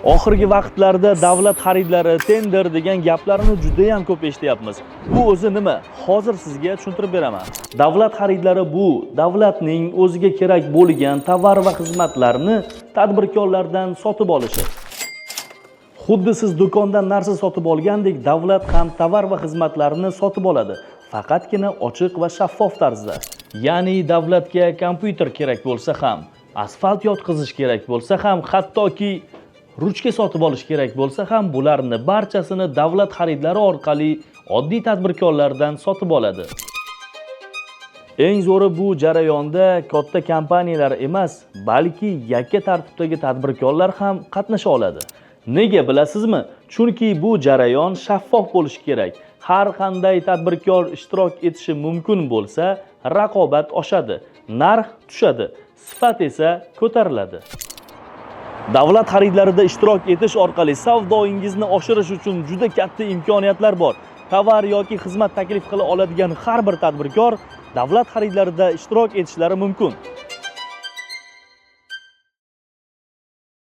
Oxirgi vaqtlarda davlat xaridlari, tender degan gaplarni juda ham ko'p eshityapmiz. Bu o'zi nima? Hozir sizga tushuntirib beraman. Davlat xaridlari bu davlatning o'ziga kerak bo'lgan tovar va xizmatlarni tadbirkorlardan sotib olishi. Xuddi siz do'kondan narsa sotib olgandek, davlat ham tovar va xizmatlarni sotib oladi. Faqatgina ochiq va shaffof tarzda. Ya'ni davlatga kompyuter kerak bo'lsa ham, asfalt yotqizish kerak bo'lsa ham, hattoki ruchka sotib olish kerak bo'lsa ham, bularni barchasini davlat xaridlari orqali oddiy tadbirkorlardan sotib oladi. Eng zo'ri bu jarayonda katta kompaniyalar emas, balki yakka tartibdagi tadbirkorlar ham qatnasha oladi. Nega bilasizmi? Chunki bu jarayon shaffof bo'lishi kerak. Har qanday tadbirkor ishtirok etishi mumkin bo'lsa, raqobat oshadi, narx tushadi, sifat esa ko'tariladi. Davlat xaridlarida ishtirok etish orqali savdoingizni oshirish uchun juda katta imkoniyatlar bor. Tovar yoki xizmat taklif qila oladigan har bir tadbirkor davlat xaridlarida ishtirok etishlari mumkin.